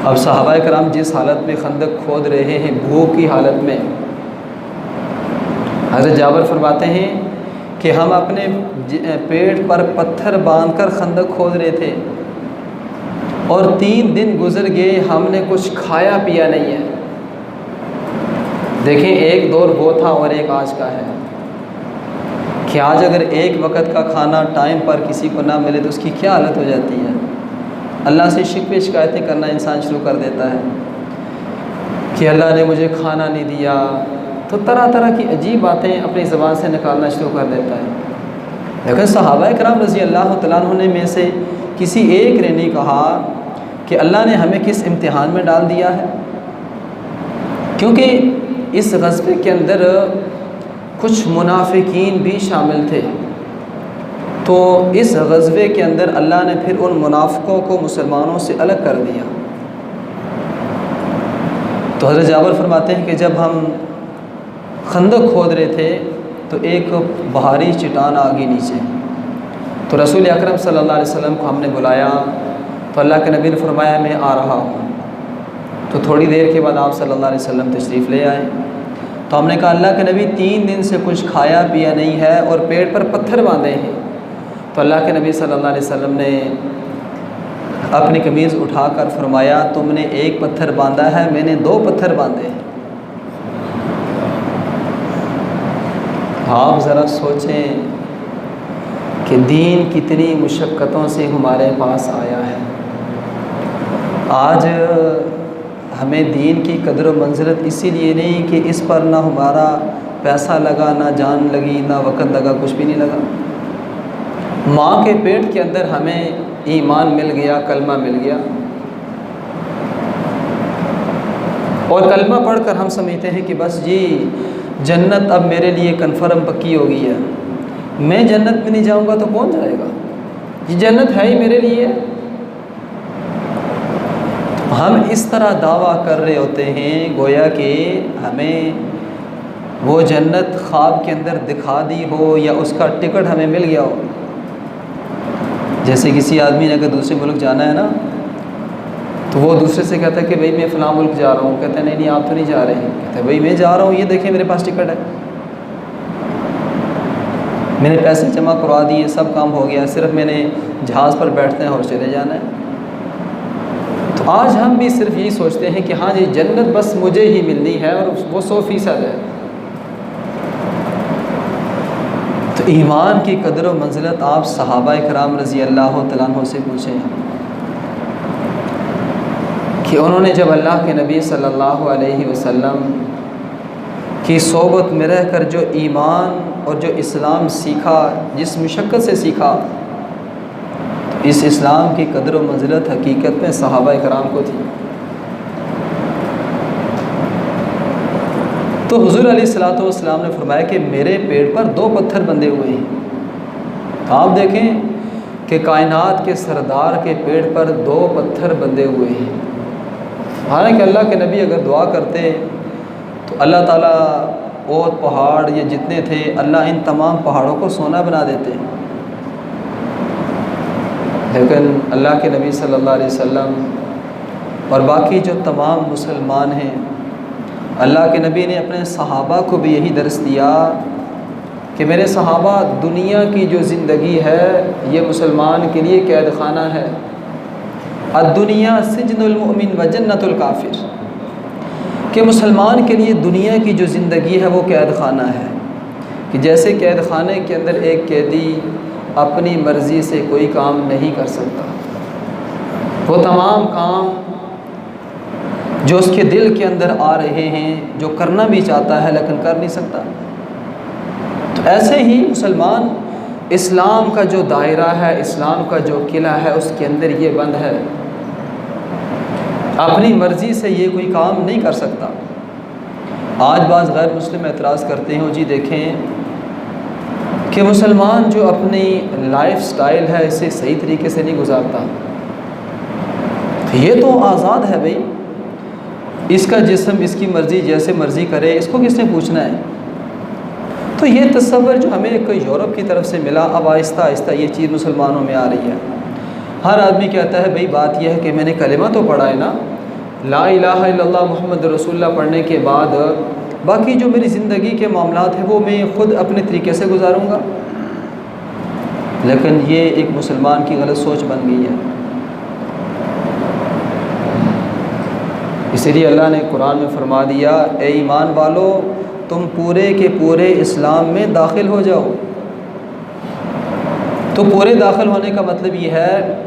اب صحابہ کرام جس حالت میں خندق کھود رہے ہیں، بھوک کی حالت میں، حضرت جابر فرماتے ہیں کہ ہم اپنے پیٹ پر پتھر باندھ کر خندق کھود رہے تھے اور 3 دن گزر گئے، ہم نے کچھ کھایا پیا نہیں ہے۔ دیکھیں، ایک دور وہ تھا اور ایک آج کا ہے کہ آج اگر ایک وقت کا کھانا ٹائم پر کسی کو نہ ملے تو اس کی کیا حالت ہو جاتی ہے۔ اللہ سے شکوے شکایتیں کرنا انسان شروع کر دیتا ہے کہ اللہ نے مجھے کھانا نہیں دیا، تو طرح طرح کی عجیب باتیں اپنی زبان سے نکالنا شروع کر دیتا ہے۔ لیکن صحابہ کرام رضی اللہ تعالیٰ عنہ نے میں سے کسی ایک نے نہیں کہا کہ اللہ نے ہمیں کس امتحان میں ڈال دیا ہے، کیونکہ اس غزوے کے اندر کچھ منافقین بھی شامل تھے، تو اس غزوے کے اندر اللہ نے پھر ان منافقوں کو مسلمانوں سے الگ کر دیا۔ تو حضرت جابر فرماتے ہیں کہ جب ہم خندق کھود رہے تھے تو ایک بھاری چٹان آ گئی نیچے، تو رسول اکرم صلی اللہ علیہ وسلم کو ہم نے بلایا، تو اللہ کے نبی نے فرمایا میں آ رہا ہوں۔ تو تھوڑی دیر کے بعد آپ صلی اللہ علیہ وسلم تشریف لے آئے، تو ہم نے کہا اللہ کے نبی 3 دن سے کچھ کھایا پیا نہیں ہے اور پیٹ پر پتھر باندھے ہیں۔ تو اللہ کے نبی صلی اللہ علیہ وسلم نے اپنی قمیض اٹھا کر فرمایا تم نے 1 پتھر باندھا ہے، میں نے 2 پتھر باندھے ہیں۔ آپ ذرا سوچیں کہ دین کتنی مشقتوں سے ہمارے پاس آیا ہے۔ آج ہمیں دین کی قدر و منزلت اسی لیے نہیں کہ اس پر نہ ہمارا پیسہ لگا، نہ جان لگی، نہ وقت لگا، کچھ بھی نہیں لگا۔ ماں کے پیٹ کے اندر ہمیں ایمان مل گیا، کلمہ مل گیا، اور کلمہ پڑھ کر ہم سمجھتے ہیں کہ بس جی جنت اب میرے لیے کنفرم پکی ہو گئی ہے، میں جنت میں نہیں جاؤں گا تو کون جائے گا، یہ جنت ہے ہی میرے لیے۔ ہم اس طرح دعویٰ کر رہے ہوتے ہیں گویا کہ ہمیں وہ جنت خواب کے اندر دکھا دی ہو یا اس کا ٹکٹ ہمیں مل گیا ہو۔ جیسے کسی آدمی نے اگر دوسرے ملک جانا ہے نا، تو وہ دوسرے سے کہتا ہے کہ بھئی میں فلاں ملک جا رہا ہوں، کہتے ہیں نہیں نہیں آپ تو نہیں جا رہے ہیں، کہتے ہیں بھئی میں جا رہا ہوں، یہ دیکھیں میرے پاس ٹکٹ ہے، میں نے پیسے جمع کروا دیے، سب کام ہو گیا، صرف میں نے جہاز پر بیٹھتے ہیں اور چلے جانا ہے۔ تو آج ہم بھی صرف یہی سوچتے ہیں کہ ہاں جی جنت بس مجھے ہی ملنی ہے اور وہ 100% ہے۔ تو ایمان کی قدر و منزلت آپ صحابہ کرام رضی اللہ تعالیٰ عنہ سے پوچھیں کہ انہوں نے جب اللہ کے نبی صلی اللہ علیہ وسلم کی صحبت میں رہ کر جو ایمان اور جو اسلام سیکھا، جس مشقت سے سیکھا، اس اسلام کی قدر و منزلت حقیقت میں صحابہ کرام کو تھی۔ تو حضور علیہ الصلوۃ والسلام نے فرمایا کہ میرے پیٹ پر 2 پتھر بندھے ہوئے ہیں۔ آپ دیکھیں کہ کائنات کے سردار کے پیٹ پر 2 پتھر بندھے ہوئے ہیں۔ حالانکہ اللہ کے نبی اگر دعا کرتے تو اللہ تعالیٰ اوت پہاڑ یہ جتنے تھے، اللہ ان تمام پہاڑوں کو سونا بنا دیتے، لیکن اللہ کے نبی صلی اللہ علیہ وسلم اور باقی جو تمام مسلمان ہیں، اللہ کے نبی نے اپنے صحابہ کو بھی یہی درس دیا کہ میرے صحابہ دنیا کی جو زندگی ہے یہ مسلمان کے لیے قید خانہ ہے۔ الدنیا سجن المؤمن و جنت الکافر، کہ مسلمان کے لیے دنیا کی جو زندگی ہے وہ قید خانہ ہے، کہ جیسے قید خانے کے اندر ایک قیدی اپنی مرضی سے کوئی کام نہیں کر سکتا، وہ تمام کام جو اس کے دل کے اندر آ رہے ہیں، جو کرنا بھی چاہتا ہے لیکن کر نہیں سکتا، تو ایسے ہی مسلمان اسلام کا جو دائرہ ہے، اسلام کا جو قلعہ ہے، اس کے اندر یہ بند ہے، اپنی مرضی سے یہ کوئی کام نہیں کر سکتا۔ آج بعض غیر مسلم اعتراض کرتے ہیں جی دیکھیں کہ مسلمان جو اپنی لائف سٹائل ہے اسے صحیح طریقے سے نہیں گزارتا، یہ تو آزاد ہے بھائی، اس کا جسم اس کی مرضی جیسے مرضی کرے، اس کو کس نے پوچھنا ہے۔ تو یہ تصور جو ہمیں کوئی یورپ کی طرف سے ملا، اب آہستہ آہستہ یہ چیز مسلمانوں میں آ رہی ہے۔ ہر آدمی کہتا ہے بھئی بات یہ ہے کہ میں نے کلمہ تو پڑھا ہے نا، لا الہ الا اللہ محمد رسول اللہ پڑھنے کے بعد باقی جو میری زندگی کے معاملات ہیں وہ میں خود اپنے طریقے سے گزاروں گا. لیکن یہ ایک مسلمان کی غلط سوچ بن گئی ہے. اسی لیے اللہ نے قرآن میں فرما دیا اے ایمان والو تم پورے کے پورے اسلام میں داخل ہو جاؤ. تو پورے داخل ہونے کا مطلب یہ ہے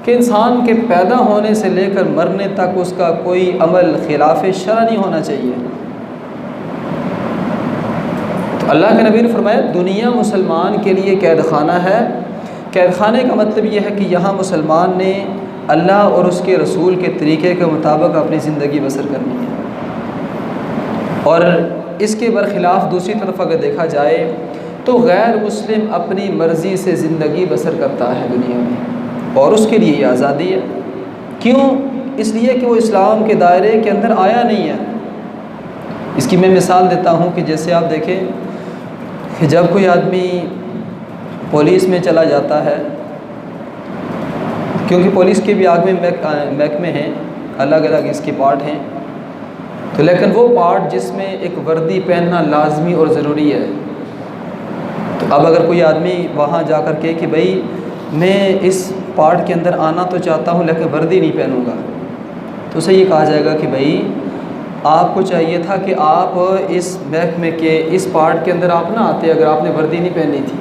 کہ انسان کے پیدا ہونے سے لے کر مرنے تک اس کا کوئی عمل خلاف شرع نہیں ہونا چاہیے. تو اللہ کے نبی نے فرمایا دنیا مسلمان کے لیے قید خانہ ہے. قید خانے کا مطلب یہ ہے کہ یہاں مسلمان نے اللہ اور اس کے رسول کے طریقے کے مطابق اپنی زندگی بسر کرنی ہے. اور اس کے برخلاف دوسری طرف اگر دیکھا جائے تو غیر مسلم اپنی مرضی سے زندگی بسر کرتا ہے دنیا میں، اور اس کے لیے یہ آزادی ہے. کیوں؟ اس لیے کہ وہ اسلام کے دائرے کے اندر آیا نہیں ہے. اس کی میں مثال دیتا ہوں کہ جیسے آپ دیکھیں کہ جب کوئی آدمی پولیس میں چلا جاتا ہے، کیونکہ پولیس کے بھی آگے محکمے ہیں، الگ الگ اس کے پارٹ ہیں، تو لیکن وہ پارٹ جس میں ایک وردی پہننا لازمی اور ضروری ہے. تو اب اگر کوئی آدمی وہاں جا کر کے کہ بھائی میں اس پارٹ کے اندر آنا تو چاہتا ہوں لیکن وردی نہیں پہنوں گا، تو اسے یہ کہا جائے گا کہ بھائی آپ کو چاہیے تھا کہ آپ اس محکمے کے اس پارٹ کے اندر آپ نہ آتے اگر آپ نے وردی نہیں پہنی تھی.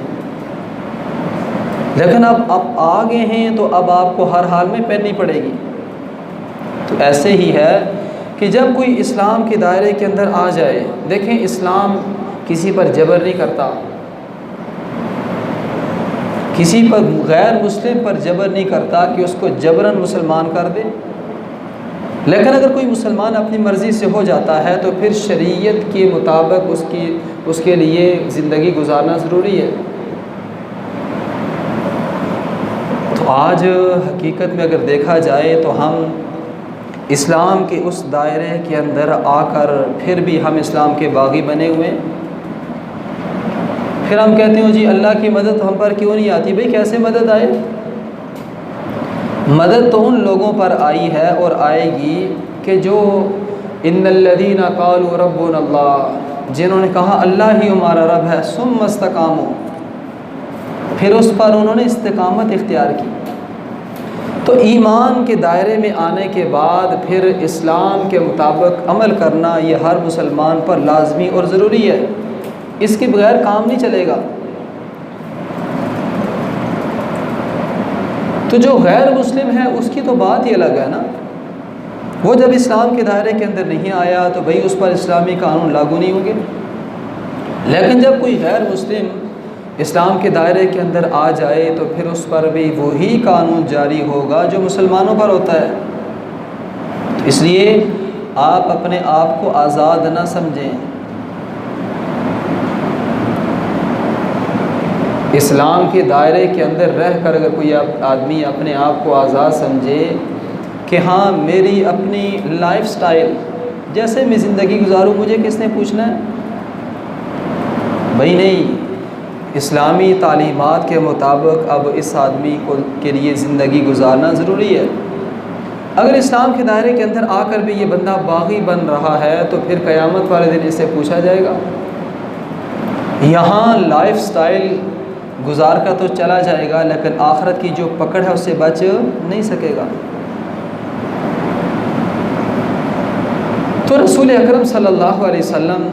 لیکن اب آپ آ گئے ہیں تو اب آپ کو ہر حال میں پہننی پڑے گی. تو ایسے ہی ہے کہ جب کوئی اسلام کے دائرے کے اندر آ جائے، دیکھیں اسلام کسی پر جبر نہیں کرتا، کسی پر غیر مسلم پر جبر نہیں کرتا کہ اس کو جبراً مسلمان کر دے. لیکن اگر کوئی مسلمان اپنی مرضی سے ہو جاتا ہے تو پھر شریعت کے مطابق اس کے لیے زندگی گزارنا ضروری ہے. تو آج حقیقت میں اگر دیکھا جائے تو ہم اسلام کے اس دائرے کے اندر آ کر پھر بھی ہم اسلام کے باغی بنے ہوئے ہیں. پھر ہم کہتے ہیں جی اللہ کی مدد ہم پر کیوں نہیں آتی؟ بھئی کیسے مدد آئے؟ مدد تو ان لوگوں پر آئی ہے اور آئے گی کہ جو ان الذین قالوا ربنا اللہ، جنہوں نے کہا اللہ ہی ہمارا رب ہے، ثم استقاموا، پھر اس پر انہوں نے استقامت اختیار کی. تو ایمان کے دائرے میں آنے کے بعد پھر اسلام کے مطابق عمل کرنا یہ ہر مسلمان پر لازمی اور ضروری ہے. اس کے بغیر کام نہیں چلے گا. تو جو غیر مسلم ہے اس کی تو بات ہی الگ ہے نا. وہ جب اسلام کے دائرے کے اندر نہیں آیا تو بھئی اس پر اسلامی قانون لاگو نہیں ہوں گے. لیکن جب کوئی غیر مسلم اسلام کے دائرے کے اندر آ جائے تو پھر اس پر بھی وہی قانون جاری ہوگا جو مسلمانوں پر ہوتا ہے. اس لیے آپ اپنے آپ کو آزاد نہ سمجھیں. اسلام کے دائرے کے اندر رہ کر اگر کوئی آدمی اپنے آپ کو آزاد سمجھے کہ ہاں میری اپنی لائف سٹائل جیسے میں زندگی گزاروں مجھے کس نے پوچھنا ہے؟ بھئی نہیں، اسلامی تعلیمات کے مطابق اب اس آدمی کے لیے زندگی گزارنا ضروری ہے. اگر اسلام کے دائرے کے اندر آ کر بھی یہ بندہ باغی بن رہا ہے تو پھر قیامت والے دن اس سے پوچھا جائے گا. یہاں لائف سٹائل گزار کر تو چلا جائے گا لیکن آخرت کی جو پکڑ ہے اس سے بچ نہیں سکے گا. تو رسول اکرم صلی اللہ علیہ وسلم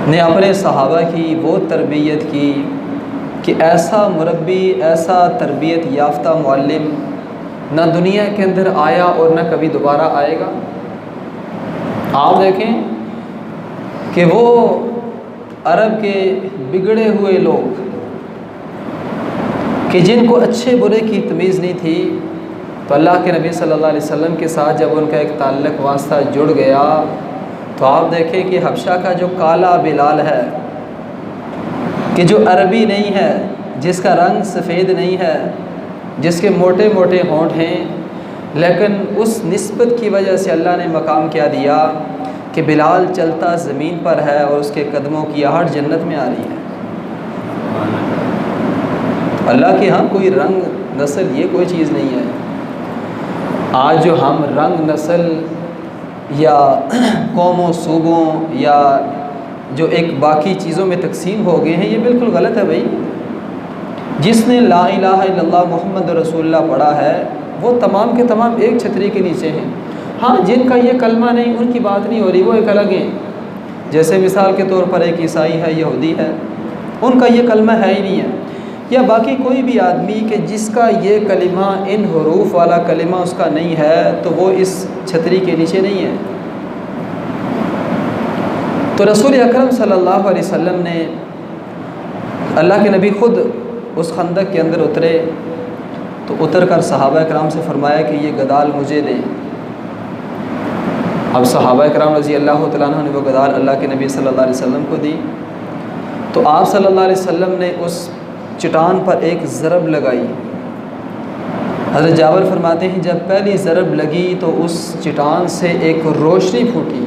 نے اپنے صحابہ کی وہ تربیت کی کہ ایسا مربی، ایسا تربیت یافتہ معلم نہ دنیا کے اندر آیا اور نہ کبھی دوبارہ آئے گا. آپ دیکھیں کہ وہ عرب کے بگڑے ہوئے لوگ کہ جن کو اچھے برے کی تمیز نہیں تھی، تو اللہ کے نبی صلی اللہ علیہ وسلم کے ساتھ جب ان کا ایک تعلق واسطہ جڑ گیا تو آپ دیکھیں کہ حبشہ کا جو کالا بلال ہے کہ جو عربی نہیں ہے، جس کا رنگ سفید نہیں ہے، جس کے موٹے موٹے ہونٹ ہیں، لیکن اس نسبت کی وجہ سے اللہ نے مقام کیا دیا کہ بلال چلتا زمین پر ہے اور اس کے قدموں کی آہٹ جنت میں آ رہی ہے. اللہ کے ہاں کوئی رنگ نسل یہ کوئی چیز نہیں ہے. آج جو ہم رنگ، نسل یا قوموں، صوبوں یا جو ایک باقی چیزوں میں تقسیم ہو گئے ہیں، یہ بالکل غلط ہے بھائی۔ جس نے لا الہ الا اللہ محمد رسول اللہ پڑھا ہے وہ تمام کے تمام ایک چھتری کے نیچے ہیں۔ ہاں، جن کا یہ کلمہ نہیں، ان کی بات نہیں ہو رہی، وہ ایک الگ ہیں۔ جیسے مثال کے طور پر ایک عیسائی ہے، یہودی ہے، ان کا یہ کلمہ ہے ہی نہیں ہے، یا باقی کوئی بھی آدمی کہ جس کا یہ کلمہ، ان حروف والا کلمہ اس کا نہیں ہے، تو وہ اس چھتری کے نیچے نہیں ہے۔ تو رسول اکرم صلی اللہ علیہ وسلم نے، اللہ کے نبی خود اس خندق کے اندر اترے تو اتر کر صحابہ کرام سے فرمایا کہ یہ گدال مجھے دیں۔ اب صحابہ کرام رضی اللہ تعالیٰ عنہ نے وہ گدال اللہ کے نبی صلی اللہ علیہ وسلم کو دی، تو آپ صلی اللہ علیہ وسلم نے اس چٹان پر ایک ضرب لگائی۔ حضرت جابر فرماتے ہیں جب پہلی ضرب لگی تو اس چٹان سے ایک روشنی پھوٹی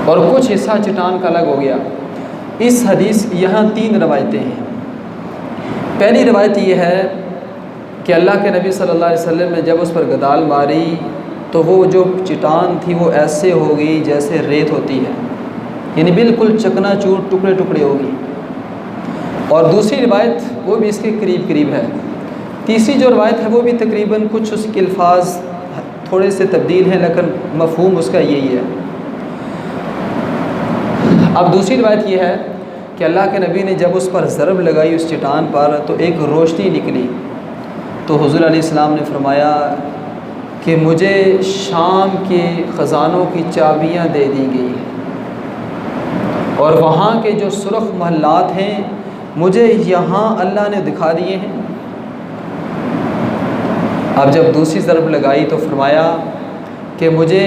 اور کچھ حصہ چٹان کا الگ ہو گیا۔ اس حدیث یہاں 3 روایتیں ہیں۔ پہلی روایت یہ ہے کہ اللہ کے نبی صلی اللہ علیہ وسلم نے جب اس پر گدال ماری تو وہ جو چٹان تھی وہ ایسے ہو گئی جیسے ریت ہوتی ہے، یعنی بالکل چکنا چور، ٹکڑے ٹکڑے ہوگی۔ اور دوسری روایت وہ بھی اس کے قریب قریب ہے۔ تیسری جو روایت ہے وہ بھی تقریباً کچھ اس کے الفاظ تھوڑے سے تبدیل ہیں، لیکن مفہوم اس کا یہی ہے۔ اب دوسری روایت یہ ہے کہ اللہ کے نبی نے جب اس پر ضرب لگائی اس چٹان پر تو ایک روشنی نکلی، تو حضور علیہ السلام نے فرمایا کہ مجھے شام کے خزانوں کی چابیاں دے دی گئی ہیں، اور وہاں کے جو سرخ محلات ہیں مجھے یہاں اللہ نے دکھا دیے ہیں۔ اب جب دوسری ضرب لگائی تو فرمایا کہ مجھے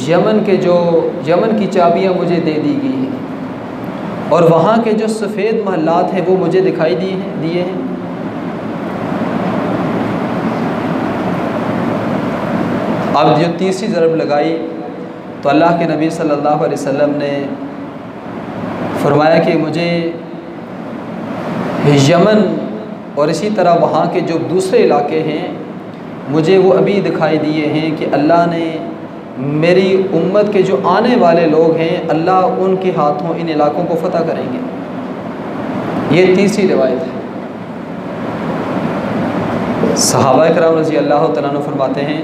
یمن کی چابیاں مجھے دے دی گئی ہیں، اور وہاں کے جو سفید محلات ہیں وہ مجھے دکھائی دیے ہیں۔ اب جو تیسری ضرب لگائی تو اللہ کے نبی صلی اللہ علیہ وسلم نے فرمایا کہ مجھے یمن اور اسی طرح وہاں کے جو دوسرے علاقے ہیں مجھے وہ ابھی دکھائی دیے ہیں کہ اللہ نے میری امت کے جو آنے والے لوگ ہیں اللہ ان کے ہاتھوں ان علاقوں کو فتح کریں گے۔ یہ تیسری روایت ہے۔ صحابہ کرام رضی اللہ تعالیٰ عنہ فرماتے ہیں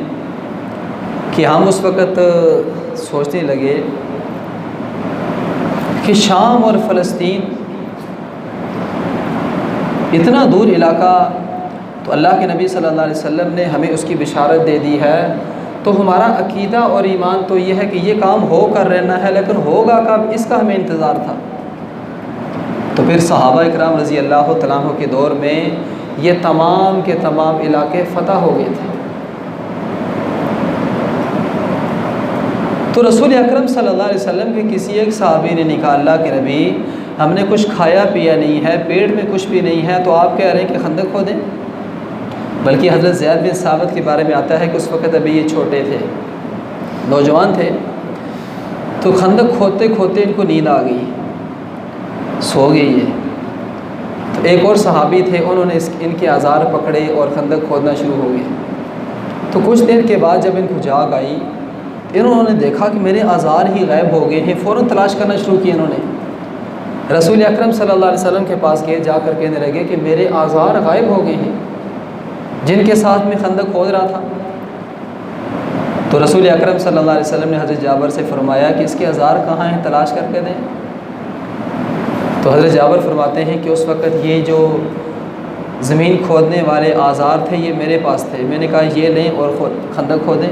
کہ ہم اس وقت سوچنے لگے کہ شام اور فلسطین اتنا دور علاقہ، تو اللہ کے نبی صلی اللہ علیہ وسلم نے ہمیں اس کی بشارت دے دی ہے، تو ہمارا عقیدہ اور ایمان تو یہ ہے کہ یہ کام ہو کر رہنا ہے، لیکن ہوگا کب، اس کا ہمیں انتظار تھا۔ تو پھر صحابہ کرام رضی اللہ تعالیٰ عنہ کے دور میں یہ تمام کے تمام علاقے فتح ہو گئے تھے۔ تو رسول اکرم صلی اللہ علیہ وسلم کے کسی ایک صحابی نے کہا اللہ کے نبی ہم نے کچھ کھایا پیا نہیں ہے، پیٹ میں کچھ بھی نہیں ہے، تو آپ کہہ رہے ہیں کہ خندق کھودیں؟ بلکہ حضرت زید بن ثابت کے بارے میں آتا ہے کہ اس وقت ابھی یہ چھوٹے تھے، نوجوان تھے، تو خندق کھودتے کھودتے ان کو نیند آ گئی، سو گئی ہے۔ تو ایک اور صحابی تھے، انہوں نے ان کے آزار پکڑے اور خندق کھودنا شروع ہو گئے۔ تو کچھ دیر کے بعد جب ان کو جاگ آئی، انہوں نے دیکھا کہ میرے آزار ہی غائب ہو گئے ہیں، فوراً تلاش کرنا شروع کی انہوں نے۔ رسول اکرم صلی اللہ علیہ وسلم کے پاس گئے، جا کر کہنے لگے کہ میرے آزار غائب ہو گئے ہیں جن کے ساتھ میں خندق کھود رہا تھا۔ تو رسول اکرم صلی اللہ علیہ وسلم نے حضرت جابر سے فرمایا کہ اس کے آزار کہاں ہیں، تلاش کر کے دیں۔ تو حضرت جابر فرماتے ہیں کہ اس وقت یہ جو زمین کھودنے والے آزار تھے یہ میرے پاس تھے، میں نے کہا یہ لیں اور خندق کھودیں۔